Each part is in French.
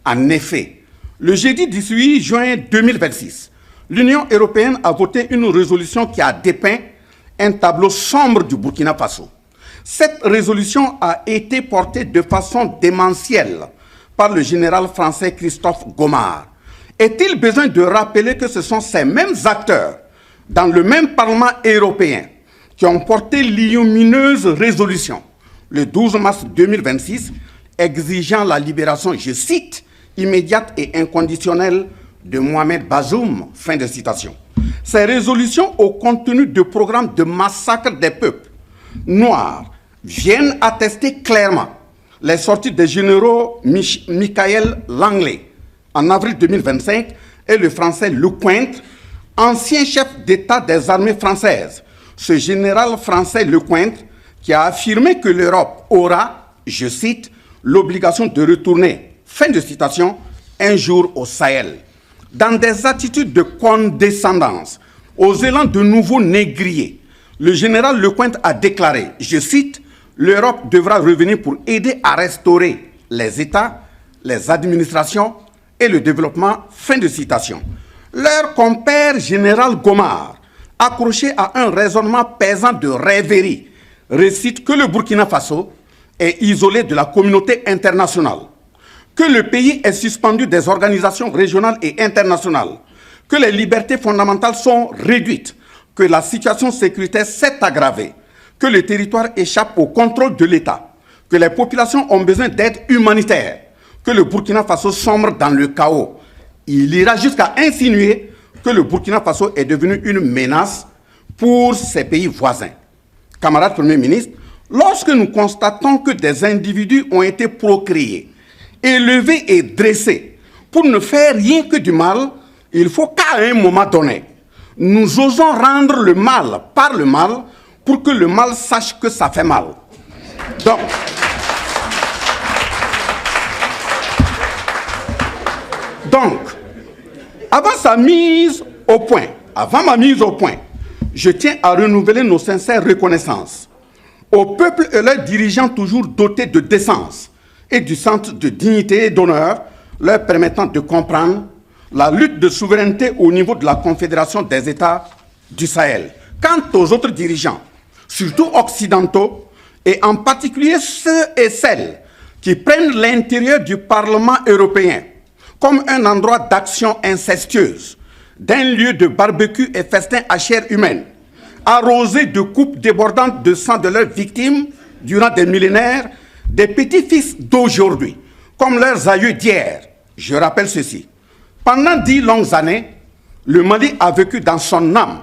En effet, le jeudi 18 juin 2026, l'Union européenne a voté une résolution qui a dépeint un tableau sombre du Burkina Faso. Cette résolution a été portée de façon démentielle par le général français Christophe Gomard. Est-il besoin de rappeler que ce sont ces mêmes acteurs, dans le même Parlement européen, qui ont porté l'ignominieuse résolution le 12 mars 2026, exigeant la libération, je cite, immédiate et inconditionnelle de Mohamed Bazoum, fin de citation. Ces résolutions au contenu de programmes de massacre des peuples noirs viennent attester clairement les sorties des généraux Michael Langley en avril 2025 et le français Lecointre, ancien chef d'État des armées françaises. Ce général français Lecointre qui a affirmé que l'Europe aura, je cite, l'obligation de retourner, fin de citation, un jour au Sahel. Dans des attitudes de condescendance, aux élans de nouveaux négriers, le général Lecointre a déclaré, je cite, « L'Europe devra revenir pour aider à restaurer les États, les administrations et le développement », fin de citation. Leur compère général Gomard, accroché à un raisonnement pesant de rêverie, récite que le Burkina Faso est isolé de la communauté internationale, que le pays est suspendu des organisations régionales et internationales, que les libertés fondamentales sont réduites, que la situation sécuritaire s'est aggravée, que le territoire échappe au contrôle de l'État, que les populations ont besoin d'aide humanitaire, que le Burkina Faso sombre dans le chaos. Il ira jusqu'à insinuer que le Burkina Faso est devenu une menace pour ses pays voisins. Camarade Premier ministre, lorsque nous constatons que des individus ont été procréés, élevés et dressés pour ne faire rien que du mal, il faut qu'à un moment donné, nous osons rendre le mal par le mal pour que le mal sache que ça fait mal. Donc, avant ma mise au point, je tiens à renouveler nos sincères reconnaissances au peuple et leurs dirigeants toujours dotés de décence et du sens de dignité et d'honneur leur permettant de comprendre la lutte de souveraineté au niveau de la Confédération des États du Sahel. Quant aux autres dirigeants, surtout occidentaux, et en particulier ceux et celles qui prennent l'intérieur du Parlement européen comme un endroit d'action incestueuse, d'un lieu de barbecue et festin à chair humaine, arrosé de coupes débordantes de sang de leurs victimes durant des millénaires, des petits-fils d'aujourd'hui, comme leurs aïeux d'hier. Je rappelle ceci. Pendant 10 longues années, le Mali a vécu dans son âme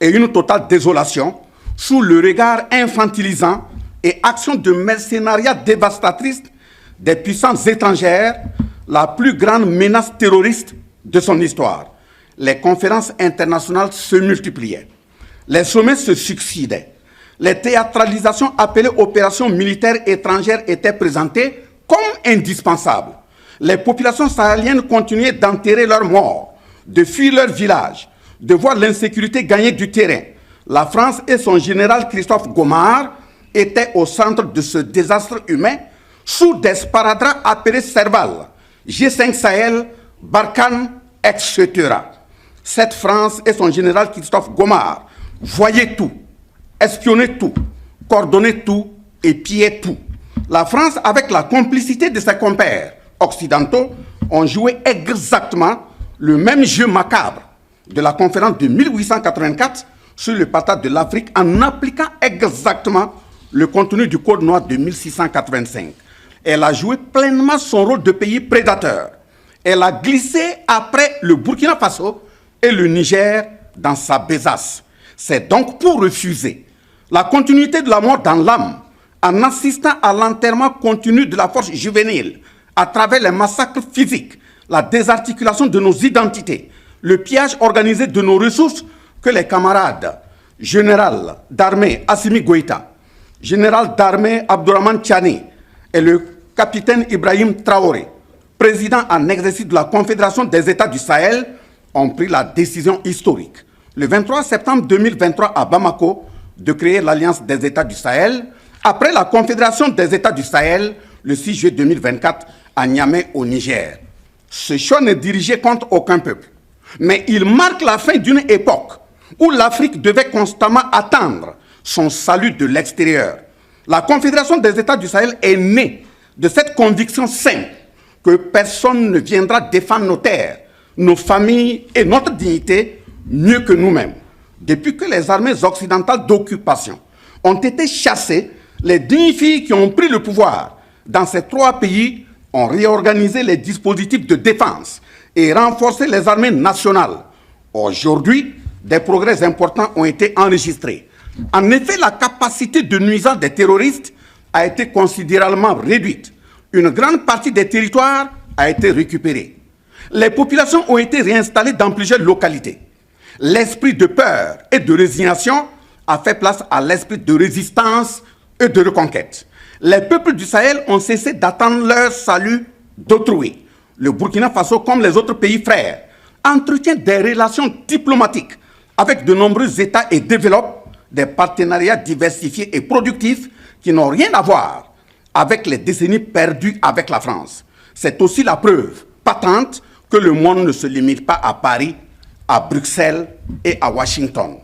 et une totale désolation sous le regard infantilisant et action de mercenariat dévastatrice des puissances étrangères, la plus grande menace terroriste de son histoire. Les conférences internationales se multipliaient. Les sommets se succédaient. Les théâtralisations appelées opérations militaires étrangères étaient présentées comme indispensables. Les populations sahéliennes continuaient d'enterrer leurs morts, de fuir leurs villages, de voir l'insécurité gagner du terrain. La France et son général Christophe Gomard étaient au centre de ce désastre humain sous des sparadraps appelés Serval, G5 Sahel, Barkhane, etc. Cette France et son général Christophe Gomard voyaient tout, espionnaient tout, coordonnaient tout et pillaient tout. La France, avec la complicité de ses compères occidentaux, ont joué exactement le même jeu macabre de la conférence de 1884 sur le partage de l'Afrique en appliquant exactement le contenu du Code noir de 1685. Elle a joué pleinement son rôle de pays prédateur. Elle a glissé après le Burkina Faso et le Niger dans sa besace. C'est donc pour refuser la continuité de la mort dans l'âme, en assistant à l'enterrement continu de la force juvénile, à travers les massacres physiques, la désarticulation de nos identités, le pillage organisé de nos ressources, que les camarades général d'armée Assimi Goïta, général d'armée Abdourahmane Tiani et le capitaine Ibrahim Traoré, président en exercice de la Confédération des États du Sahel, ont pris la décision historique, le 23 septembre 2023 à Bamako, de créer l'Alliance des États du Sahel, après la Confédération des États du Sahel, le 6 juillet 2024 à Niamey au Niger. Ce choix n'est dirigé contre aucun peuple, mais il marque la fin d'une époque où l'Afrique devait constamment attendre son salut de l'extérieur. La Confédération des États du Sahel est née de cette conviction simple que personne ne viendra défendre nos terres, nos familles et notre dignité mieux que nous-mêmes. Depuis que les armées occidentales d'occupation ont été chassées, les dignifiés qui ont pris le pouvoir dans ces trois pays ont réorganisé les dispositifs de défense et renforcé les armées nationales. Aujourd'hui, des progrès importants ont été enregistrés. En effet, la capacité de nuisance des terroristes a été considérablement réduite. Une grande partie des territoires a été récupérée. Les populations ont été réinstallées dans plusieurs localités. L'esprit de peur et de résignation a fait place à l'esprit de résistance et de reconquête. Les peuples du Sahel ont cessé d'attendre leur salut d'autrui. Le Burkina Faso, comme les autres pays frères, entretient des relations diplomatiques avec de nombreux États et développe des partenariats diversifiés et productifs qui n'ont rien à voir avec les décennies perdues avec la France. C'est aussi la preuve patente que le monde ne se limite pas à Paris, à Bruxelles et à Washington.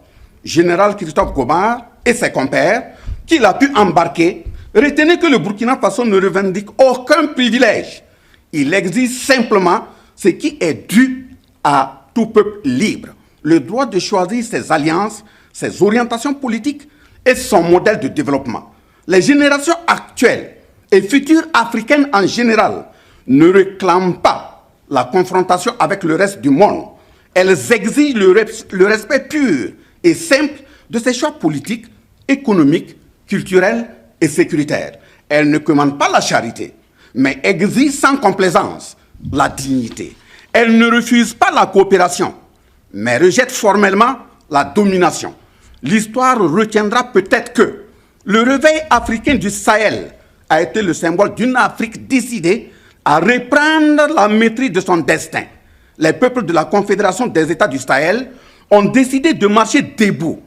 Général Christophe Gomar et ses compères, qu'il a pu embarquer, retenez que le Burkina Faso ne revendique aucun privilège. Il exige simplement ce qui est dû à tout peuple libre. Le droit de choisir ses alliances, ses orientations politiques et son modèle de développement. Les générations actuelles et futures africaines en général ne réclament pas la confrontation avec le reste du monde. Elles exigent le respect pur et simple de ses choix politiques, économiques, culturels et sécuritaires. Elles ne commandent pas la charité, mais exigent sans complaisance la dignité. Elles ne refusent pas la coopération, mais rejettent formellement la domination. L'histoire retiendra peut-être que le réveil africain du Sahel a été le symbole d'une Afrique décidée à reprendre la maîtrise de son destin. Les peuples de la Confédération des États du Sahel ont décidé de marcher debout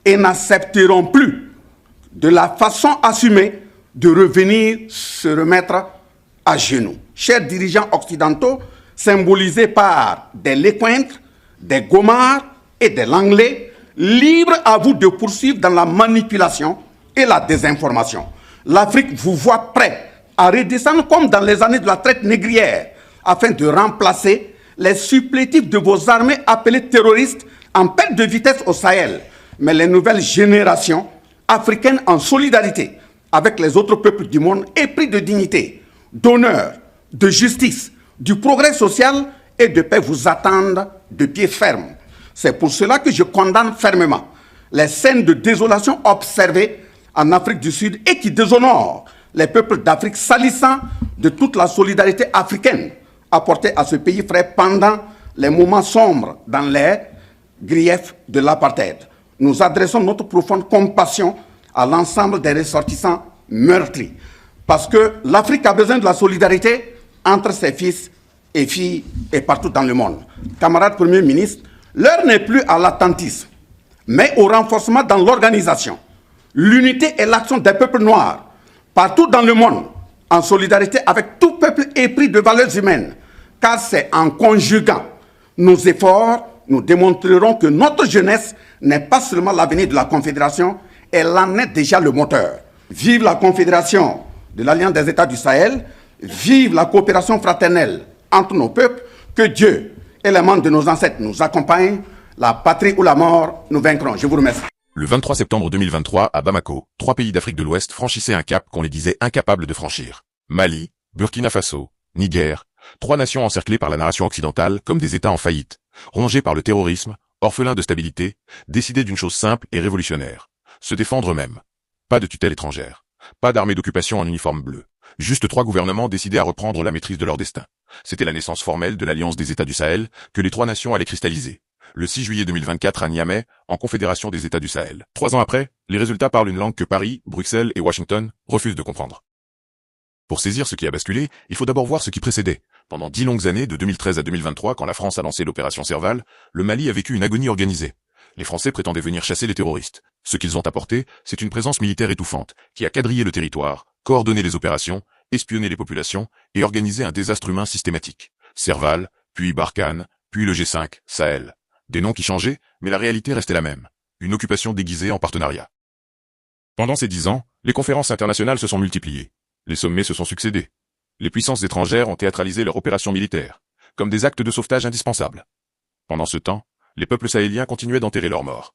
et n'accepteront plus de la façon assumée de revenir se remettre à genoux. Chers dirigeants occidentaux, symbolisés par des Lecointre, des Gomar et des Langlais, libre à vous de poursuivre dans la manipulation et la désinformation. L'Afrique vous voit prêt à redescendre comme dans les années de la traite négrière afin de remplacer les supplétifs de vos armées appelées terroristes en perte de vitesse au Sahel. Mais les nouvelles générations africaines en solidarité avec les autres peuples du monde épris de dignité, d'honneur, de justice, du progrès social et de paix vous attendent de pied ferme. C'est pour cela que je condamne fermement les scènes de désolation observées en Afrique du Sud et qui déshonorent les peuples d'Afrique, salissant de toute la solidarité africaine apportée à ce pays frère pendant les moments sombres dans les griefs de l'apartheid. Nous adressons notre profonde compassion à l'ensemble des ressortissants meurtris, parce que l'Afrique a besoin de la solidarité entre ses fils et filles et partout dans le monde. Camarades Premier ministre, l'heure n'est plus à l'attentisme, mais au renforcement dans l'organisation, l'unité et l'action des peuples noirs, partout dans le monde, en solidarité avec tout peuple épris de valeurs humaines, car c'est en conjuguant nos efforts, nous démontrerons que notre jeunesse n'est pas seulement l'avenir de la Confédération, elle en est déjà le moteur. Vive la Confédération de l'Alliance des États du Sahel, vive la coopération fraternelle entre nos peuples, que Dieu et les membres de nos ancêtres nous accompagnent, la patrie ou la mort, nous vaincrons. Je vous remercie. Le 23 septembre 2023, à Bamako, 3 pays d'Afrique de l'Ouest franchissaient un cap qu'on les disait incapables de franchir. Mali, Burkina Faso, Niger, 3 nations encerclées par la narration occidentale comme des États en faillite, rongés par le terrorisme, orphelins de stabilité, décidés d'une chose simple et révolutionnaire, se défendre eux-mêmes. Pas de tutelle étrangère, pas d'armée d'occupation en uniforme bleu, juste 3 gouvernements décidés à reprendre la maîtrise de leur destin. C'était la naissance formelle de l'Alliance des États du Sahel que les 3 nations allaient cristalliser. Le 6 juillet 2024 à Niamey, en Confédération des États du Sahel. 3 ans après, les résultats parlent une langue que Paris, Bruxelles et Washington refusent de comprendre. Pour saisir ce qui a basculé, il faut d'abord voir ce qui précédait. Pendant 10 longues années, de 2013 à 2023, quand la France a lancé l'opération Serval, le Mali a vécu une agonie organisée. Les Français prétendaient venir chasser les terroristes. Ce qu'ils ont apporté, c'est une présence militaire étouffante, qui a quadrillé le territoire, coordonné les opérations, espionné les populations et organisé un désastre humain systématique. Serval, puis Barkhane, puis le G5, Sahel. Des noms qui changeaient, mais la réalité restait la même. Une occupation déguisée en partenariat. Pendant ces 10 ans, les conférences internationales se sont multipliées. Les sommets se sont succédés. Les puissances étrangères ont théâtralisé leurs opérations militaires, comme des actes de sauvetage indispensables. Pendant ce temps, les peuples sahéliens continuaient d'enterrer leurs morts.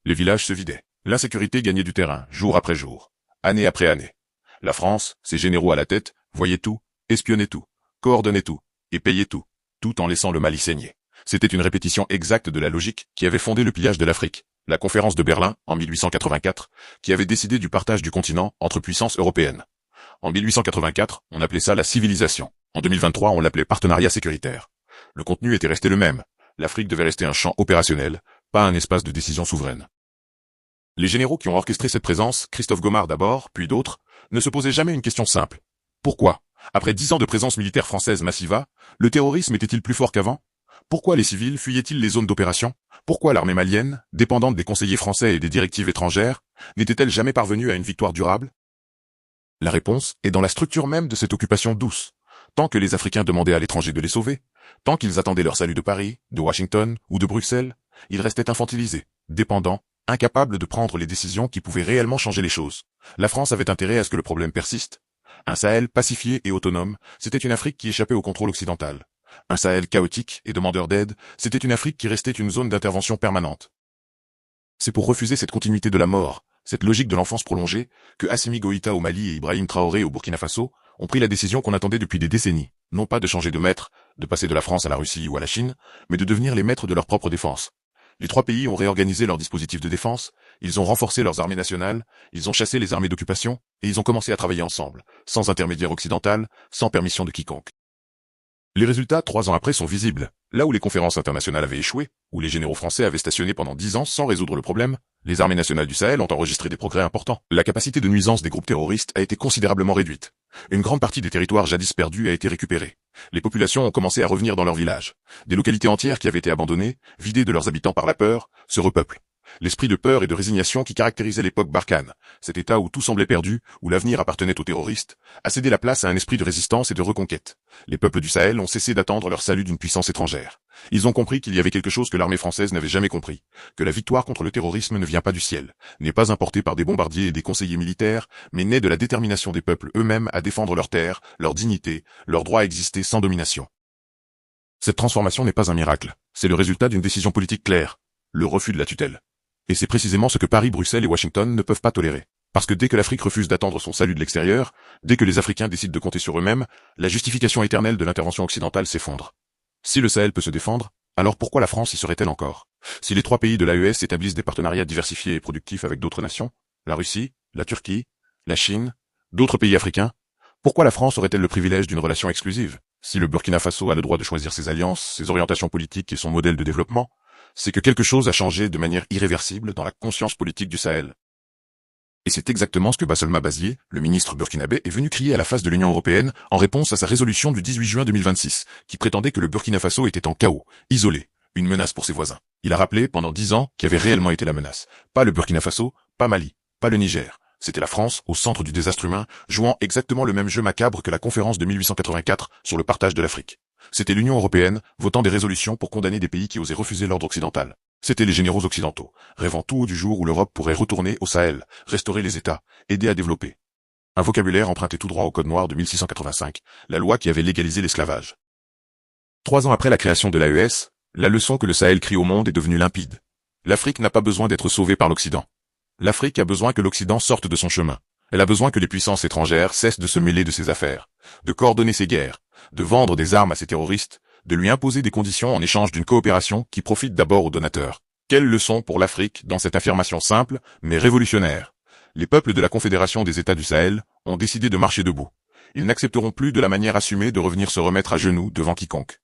Les villages se vidaient. L'insécurité gagnait du terrain, jour après jour, année après année. La France, ses généraux à la tête, voyaient tout, espionnaient tout, coordonnaient tout, et payaient tout, tout en laissant le Mali saigner. C'était une répétition exacte de la logique qui avait fondé le pillage de l'Afrique. La conférence de Berlin, en 1884, qui avait décidé du partage du continent entre puissances européennes. En 1884, on appelait ça la civilisation. En 2023, on l'appelait partenariat sécuritaire. Le contenu était resté le même. L'Afrique devait rester un champ opérationnel, pas un espace de décision souveraine. Les généraux qui ont orchestré cette présence, Christophe Gomard d'abord, puis d'autres, ne se posaient jamais une question simple. Pourquoi, après 10 ans de présence militaire française massiva, le terrorisme était-il plus fort qu'avant? Pourquoi les civils fuyaient-ils les zones d'opération? Pourquoi l'armée malienne, dépendante des conseillers français et des directives étrangères, n'était-elle jamais parvenue à une victoire durable? La réponse est dans la structure même de cette occupation douce. Tant que les Africains demandaient à l'étranger de les sauver, tant qu'ils attendaient leur salut de Paris, de Washington ou de Bruxelles, ils restaient infantilisés, dépendants, incapables de prendre les décisions qui pouvaient réellement changer les choses. La France avait intérêt à ce que le problème persiste. Un Sahel pacifié et autonome, c'était une Afrique qui échappait au contrôle occidental. Un Sahel chaotique et demandeur d'aide, c'était une Afrique qui restait une zone d'intervention permanente. C'est pour refuser cette continuité de la mort, cette logique de l'enfance prolongée, que Assimi Goïta au Mali et Ibrahim Traoré au Burkina Faso ont pris la décision qu'on attendait depuis des décennies, non pas de changer de maître, de passer de la France à la Russie ou à la Chine, mais de devenir les maîtres de leur propre défense. Les 3 pays ont réorganisé leurs dispositifs de défense, ils ont renforcé leurs armées nationales, ils ont chassé les armées d'occupation, et ils ont commencé à travailler ensemble, sans intermédiaire occidental, sans permission de quiconque. Les résultats, 3 ans après, sont visibles. Là où les conférences internationales avaient échoué, où les généraux français avaient stationné pendant 10 ans sans résoudre le problème, les armées nationales du Sahel ont enregistré des progrès importants. La capacité de nuisance des groupes terroristes a été considérablement réduite. Une grande partie des territoires jadis perdus a été récupérée. Les populations ont commencé à revenir dans leurs villages. Des localités entières qui avaient été abandonnées, vidées de leurs habitants par la peur, se repeuplent. L'esprit de peur et de résignation qui caractérisait l'époque Barkhane, cet état où tout semblait perdu, où l'avenir appartenait aux terroristes, a cédé la place à un esprit de résistance et de reconquête. Les peuples du Sahel ont cessé d'attendre leur salut d'une puissance étrangère. Ils ont compris qu'il y avait quelque chose que l'armée française n'avait jamais compris, que la victoire contre le terrorisme ne vient pas du ciel, n'est pas importée par des bombardiers et des conseillers militaires, mais naît de la détermination des peuples eux-mêmes à défendre leurs terres, leur dignité, leur droit à exister sans domination. Cette transformation n'est pas un miracle, c'est le résultat d'une décision politique claire, le refus de la tutelle. Et c'est précisément ce que Paris, Bruxelles et Washington ne peuvent pas tolérer. Parce que dès que l'Afrique refuse d'attendre son salut de l'extérieur, dès que les Africains décident de compter sur eux-mêmes, la justification éternelle de l'intervention occidentale s'effondre. Si le Sahel peut se défendre, alors pourquoi la France y serait-elle encore? Si les 3 pays de l'AES établissent des partenariats diversifiés et productifs avec d'autres nations, la Russie, la Turquie, la Chine, d'autres pays africains, pourquoi la France aurait-elle le privilège d'une relation exclusive? Si le Burkina Faso a le droit de choisir ses alliances, ses orientations politiques et son modèle de développement, c'est que quelque chose a changé de manière irréversible dans la conscience politique du Sahel. Et c'est exactement ce que Basselma Bazié, le ministre burkinabé, est venu crier à la face de l'Union européenne en réponse à sa résolution du 18 juin 2026, qui prétendait que le Burkina Faso était en chaos, isolé, une menace pour ses voisins. Il a rappelé pendant 10 ans qui avait réellement été la menace. Pas le Burkina Faso, pas Mali, pas le Niger. C'était la France, au centre du désastre humain, jouant exactement le même jeu macabre que la conférence de 1884 sur le partage de l'Afrique. C'était l'Union européenne, votant des résolutions pour condamner des pays qui osaient refuser l'ordre occidental. C'étaient les généraux occidentaux, rêvant tout haut du jour où l'Europe pourrait retourner au Sahel, restaurer les États, aider à développer. Un vocabulaire emprunté tout droit au Code noir de 1685, la loi qui avait légalisé l'esclavage. 3 ans après la création de l'AES, la leçon que le Sahel crie au monde est devenue limpide. L'Afrique n'a pas besoin d'être sauvée par l'Occident. L'Afrique a besoin que l'Occident sorte de son chemin. Elle a besoin que les puissances étrangères cessent de se mêler de ses affaires, de coordonner ses guerres, de vendre des armes à ses terroristes, de lui imposer des conditions en échange d'une coopération qui profite d'abord aux donateurs. Quelle leçon pour l'Afrique dans cette affirmation simple, mais révolutionnaire? Les peuples de la Confédération des États du Sahel ont décidé de marcher debout. Ils n'accepteront plus de la manière assumée de revenir se remettre à genoux devant quiconque.